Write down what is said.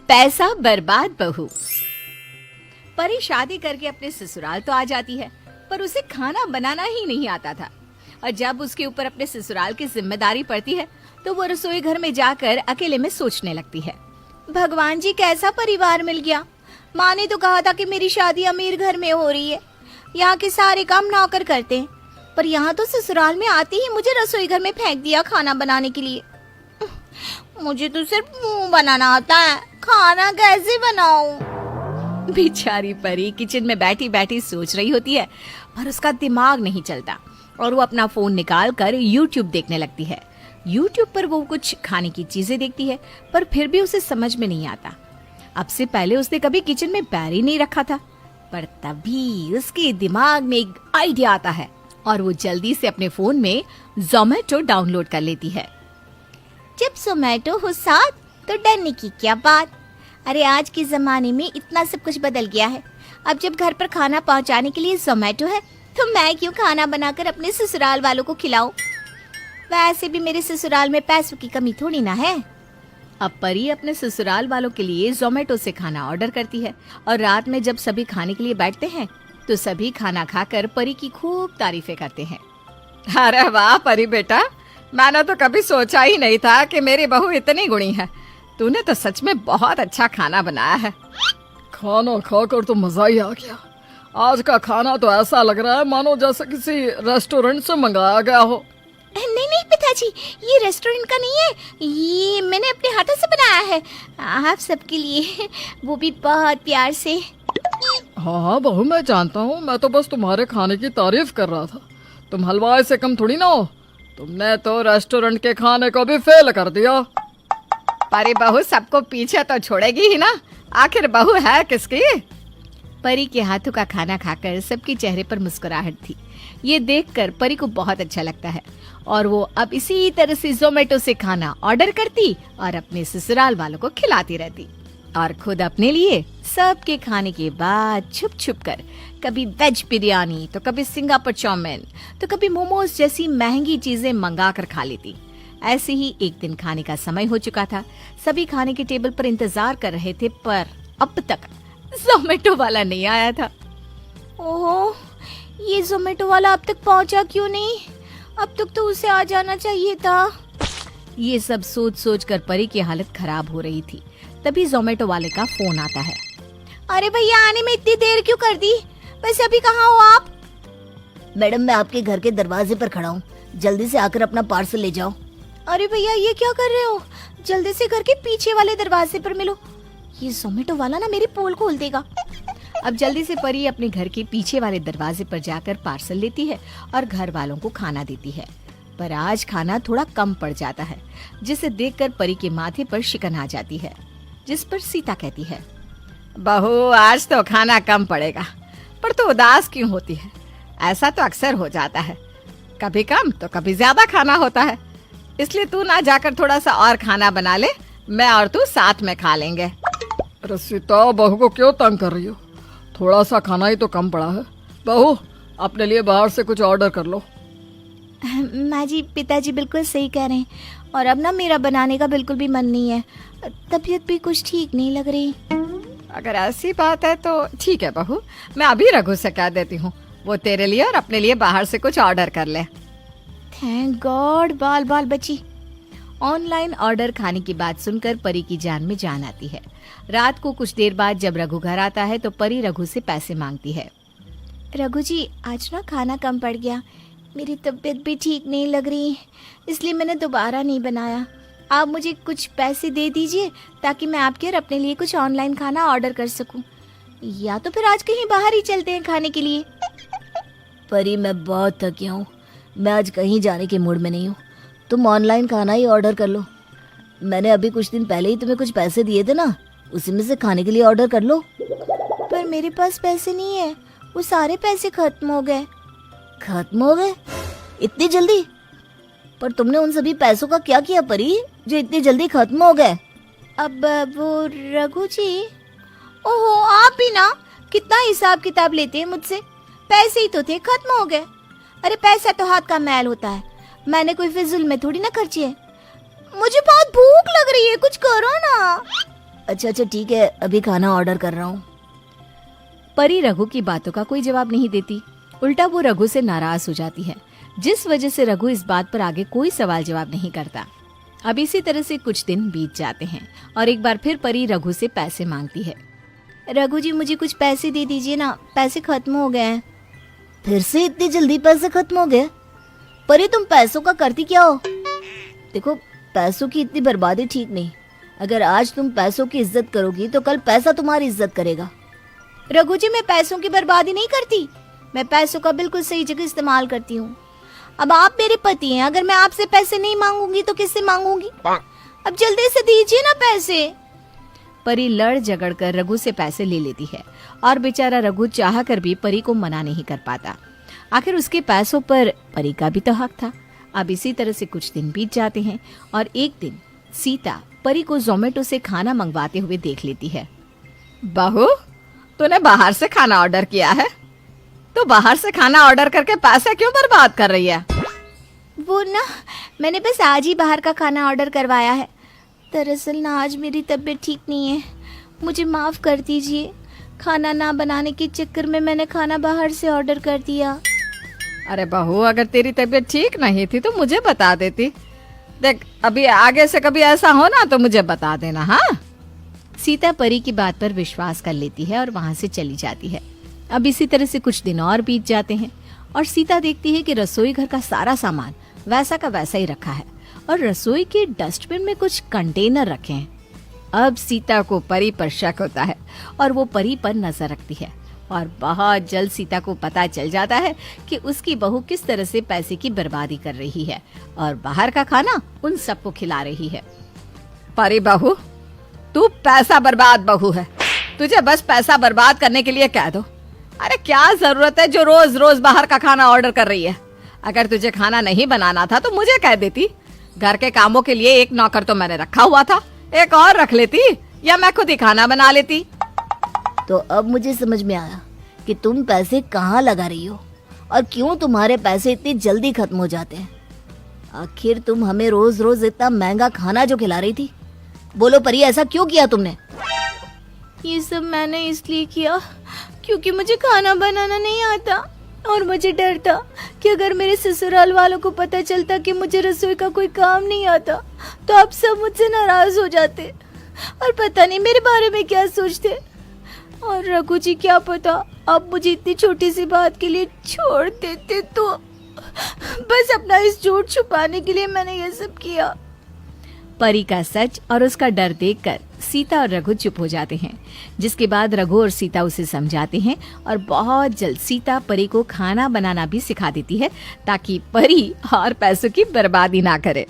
पैसा बर्बाद बहू। परी शादी करके अपने ससुराल तो आ जाती है, पर उसे खाना बनाना ही नहीं आता था। और जब उसके ऊपर अपने ससुराल की जिम्मेदारी पड़ती है तो वो रसोई घर में जाकर अकेले में सोचने लगती है, भगवान जी कैसा परिवार मिल गया। माँ ने तो कहा था कि मेरी शादी अमीर घर में हो रही है, यहाँ के सारे काम नौकर करते हैं, पर यहाँ तो ससुराल में आते ही मुझे रसोई घर में फेंक दिया खाना बनाने के लिए। मुझे तो सिर्फ मुंह बनाना आता है, खाना कैसे बनाऊं? बेचारी परी किचन में बैठी बैठी सोच रही होती है, पर उसका दिमाग नहीं चलता और वो अपना फोन निकाल कर यूट्यूब देखने लगती है। यूट्यूब पर वो कुछ खाने की चीजें देखती है, पर फिर भी उसे समझ में नहीं आता। अब से पहले उसने कभी किचन में पैर ही नहीं रखा था, पर तभी उसके दिमाग में एक आइडिया आता है और वो जल्दी से अपने फोन में ज़ोमैटो डाउनलोड कर लेती है। जब ज़ोमैटो हो साथ तो डरने की क्या बात। अरे आज के जमाने में इतना सब कुछ बदल गया है। अब जब घर पर खाना पहुंचाने के लिए ज़ोमैटो है तो मैं क्यों खाना बनाकर अपने ससुराल वालों को खिलाऊं? वैसे भी मेरे ससुराल में पैसों की कमी थोड़ी ना है। अब परी अपने ससुराल वालों के लिए ज़ोमैटो से खाना ऑर्डर करती है और रात में जब सभी खाने के लिए बैठते हैं तो सभी खाना खाकर परी की खूब तारीफें करते हैं। अरे वाह परी बेटा, मैंने तो कभी सोचा ही नहीं था कि मेरी बहू इतनी गुणी है। तूने तो सच में बहुत अच्छा खाना बनाया है। खाना खाकर तो मजा ही आ गया। आज का खाना तो ऐसा लग रहा है मानो जैसे किसी रेस्टोरेंट से मंगाया गया हो। नहीं नहीं पिताजी, ये रेस्टोरेंट का नहीं है, ये मैंने अपने हाथों से बनाया है, आप सबके लिए, वो भी बहुत प्यार से। हाँ बहू, मैं जानता हूँ, मैं तो बस तुम्हारे खाने की तारीफ कर रहा था। तुम हलवाई से कम थोड़ी ना हो। तुमने तो रेस्टोरेंट के खाने को भी फेल कर दिया। परी बहू सबको पीछे तो छोड़ेगी ही ना, आखिर बहू है किसकी। परी के हाथों का खाना खाकर सबके चेहरे पर मुस्कुराहट थी। ये देखकर परी को बहुत अच्छा लगता है और वो अब इसी तरह से ज़ोमैटो से खाना ऑर्डर करती और अपने ससुराल वालों को खिलाती रहती और खुद अपने लिए सबके खाने के बाद छुप छुप कर कभी वेज बिरयानी तो कभी सिंगापुर चाउमीन तो कभी मोमोज जैसी महंगी चीजें मंगा कर खा लेती। ऐसे ही एक दिन खाने का समय हो चुका था। सभी खाने के टेबल पर इंतजार कर रहे थे, पर अब तक ज़ोमैटो वाला नहीं आया था। ओह, ये ज़ोमैटो वाला अब तक पहुंचा क्यों नहीं? अब तक तो उसे आ जाना चाहिए था। ये सब सोच सोच कर परी की हालत खराब हो रही थी। तभी ज़ोमैटो वाले का फोन आता है। अरे भैया, आने में इतनी देर क्यों कर दी? वैसे अभी कहाँ हो आप? मैडम, मैं आपके घर के दरवाजे पर खड़ा हूँ, जल्दी से आकर अपना पार्सल ले जाओ। अरे भैया, ये क्या कर रहे हो? जल्दी से घर के पीछे वाले दरवाजे पर मिलो, ये ज़ोमैटो वाला ना मेरी पोल खोल देगा। अब जल्दी से परी अपने घर के पीछे वाले दरवाजे पर जाकर पार्सल लेती है और घर वालों को खाना देती है। पर आज खाना थोड़ा कम पड़ जाता है, जिसे देखकर परी के माथे पर शिकन आ जाती है, जिस पर सीता कहती है, बहू आज तो खाना कम पड़ेगा, पर तो उदास क्यों होती है? ऐसा तो अक्सर हो जाता है, कभी कम तो कभी ज्यादा खाना होता है, इसलिए तू ना जाकर थोड़ा सा और खाना बना ले, मैं और तू साथ में खा लेंगे। अरे सीता, बहू को क्यों तंग कर रही हो? थोड़ा सा खाना ही तो कम पड़ा है। बहू, अपने लिए बाहर से कुछ ऑर्डर कर लो। माँ जी, पिताजी बिल्कुल सही कह रहे हैं, और अब ना मेरा बनाने का बिल्कुल भी मन नहीं है, तबीयत भी कुछ ठीक नहीं लग रही। अगर ऐसी बात है तो ठीक है बहू, मैं अभी रघु से कह देती हूँ, वो तेरे लिए और अपने लिए बाहर से कुछ ऑर्डर कर ले। थैंक गॉड, बाल बाल बची। ऑनलाइन ऑर्डर खाने की बात सुनकर परी की जान में जान आती है। रात को कुछ देर बाद जब रघु घर आता है तो परी रघु से पैसे मांगती है। रघु जी, आज ना खाना कम पड़ गया, मेरी तबीयत भी ठीक नहीं लग रही, इसलिए मैंने दोबारा नहीं बनाया। आप मुझे कुछ पैसे दे दीजिए ताकि मैं आपके और अपने लिए कुछ ऑनलाइन खाना ऑर्डर कर सकूं, या तो फिर आज कहीं बाहर ही चलते हैं खाने के लिए। परी, मैं बहुत थक गया हूँ, मैं आज कहीं जाने के मूड में नहीं हूँ। तुम ऑनलाइन खाना ही ऑर्डर कर लो। मैंने अभी कुछ दिन पहले ही तुम्हें कुछ पैसे दिए थे ना, उसी में से खाने के लिए ऑर्डर कर लो। पर मेरे पास पैसे नहीं है, वो सारे पैसे खत्म हो गए। खत्म हो गए? इतनी जल्दी? पर तुमने उन सभी पैसों का क्या किया परी, जो इतनी जल्दी खत्म हो गए? अब वो रघु जी, ओहो आप भी ना कितना हिसाब किताब लेते हैं मुझसे। पैसे ही तो थे, खत्म हो गए। अरे पैसा तो हाथ का मैल होता है, मैंने कोई फिजूल में थोड़ी ना खर्ची है। मुझे बहुत भूख लग रही है, कुछ करो ना। अच्छा अच्छा ठीक है, अभी खाना ऑर्डर कर रहा हूँ। परी रघु की बातों का कोई जवाब नहीं देती, उल्टा वो रघु से नाराज हो जाती है, जिस वजह से रघु इस बात पर आगे कोई सवाल जवाब नहीं करता। अब इसी तरह से कुछ दिन बीत जाते हैं और एक बार फिर परी रघु से पैसे मांगती है। रघु जी मुझे कुछ पैसे दे दीजिए ना, पैसे खत्म हो गए हैं। फिर से इतनी जल्दी पैसे खत्म हो गए? परी तुम पैसों का करती क्या हो? देखो पैसों की इतनी बर्बादी ठीक नहीं। अगर आज तुम पैसों की इज्जत करोगी तो कल पैसा तुम्हारी इज्जत करेगा। रघु जी मैं पैसों की बर्बादी नहीं करती, मैं पैसों का बिल्कुल सही जगह इस्तेमाल करती हूँ। अब आप मेरे पति हैं, अगर मैं आपसे पैसे नहीं मांगूंगी तो किससे मांगूंगी? अब जल्दी से दीजिए ना पैसे। परी लड़ झगड़ कर रघु से पैसे ले लेती है और बेचारा रघु चाह कर भी परी को मना नहीं कर पाता। आखिर उसके पैसों पर परी का भी तो हक था। अब इसी तरह से कुछ दिन बीत जाते हैं और एक दिन सीता परी को जोमेटो से खाना मंगवाते हुए देख लेती है। बहू, तूने बाहर से खाना ऑर्डर किया है? तो बाहर से खाना ऑर्डर करके पैसे क्यों बर्बाद कर रही है? वो ना मैंने बस आज ही बाहर का खाना ऑर्डर करवाया है। दरअसल ना आज मेरी तबीयत ठीक नहीं है, मुझे माफ कर दीजिए। खाना ना बनाने के चक्कर में मैंने खाना बाहर से ऑर्डर कर दिया। अरे बहू, अगर तेरी तबीयत ठीक नहीं थी तो मुझे बता देती। देख, अभी आगे से कभी ऐसा हो ना तो मुझे बता देना। हाँ। सीता परी की बात पर विश्वास कर लेती है और वहां से चली जाती है। अब इसी तरह से कुछ दिन और बीत जाते हैं और सीता देखती है कि रसोई घर का सारा सामान वैसा का वैसा ही रखा है और रसोई के डस्टबिन में कुछ कंटेनर रखे हैं। अब सीता को परी पर शक होता है और वो परी पर नजर रखती है और बहुत जल्द सीता को पता चल जाता है कि उसकी बहू किस तरह से पैसे की बर्बादी कर रही है और बाहर का खाना उन सबको खिला रही है। परी बहू, तू पैसा बर्बाद बहू है, तुझे बस पैसा बर्बाद करने के लिए कह दो। अरे क्या जरूरत है जो रोज रोज बाहर का खाना ऑर्डर कर रही है? अगर तुझे खाना नहीं बनाना था तो मुझे कह देती। घर के कामों के लिए एक नौकर तो मैंने रखा हुआ था, एक और रख लेती या मैं खुद ही खाना बना लेती। तो अब मुझे समझ में आया कि तुम पैसे कहाँ लगा रही हो और क्यों तुम्हारे पैसे इतनी जल्दी खत्म हो जाते हैं। आखिर तुम हमें रोज रोज इतना महंगा खाना जो खिला रही थी, बोलो परी ऐसा क्यों किया तुमने? ये सब मैंने इसलिए किया क्योंकि मुझे खाना बनाना नहीं आता और मुझे डर था कि अगर मेरे ससुराल वालों को पता चलता कि मुझे रसोई का कोई काम नहीं आता तो आप सब मुझसे नाराज हो जाते और पता नहीं मेरे बारे में क्या सोचते। और रघु जी क्या पता अब मुझे इतनी छोटी सी बात के लिए छोड़ देते, तो बस अपना इस झूठ छुपाने के लिए मैंने ये सब किया। परी का सच और उसका डर देखकर सीता और रघु चुप हो जाते हैं, जिसके बाद रघु और सीता उसे समझाते हैं और बहुत जल्द सीता परी को खाना बनाना भी सिखा देती है ताकि परी और पैसों की बर्बादी ना करे।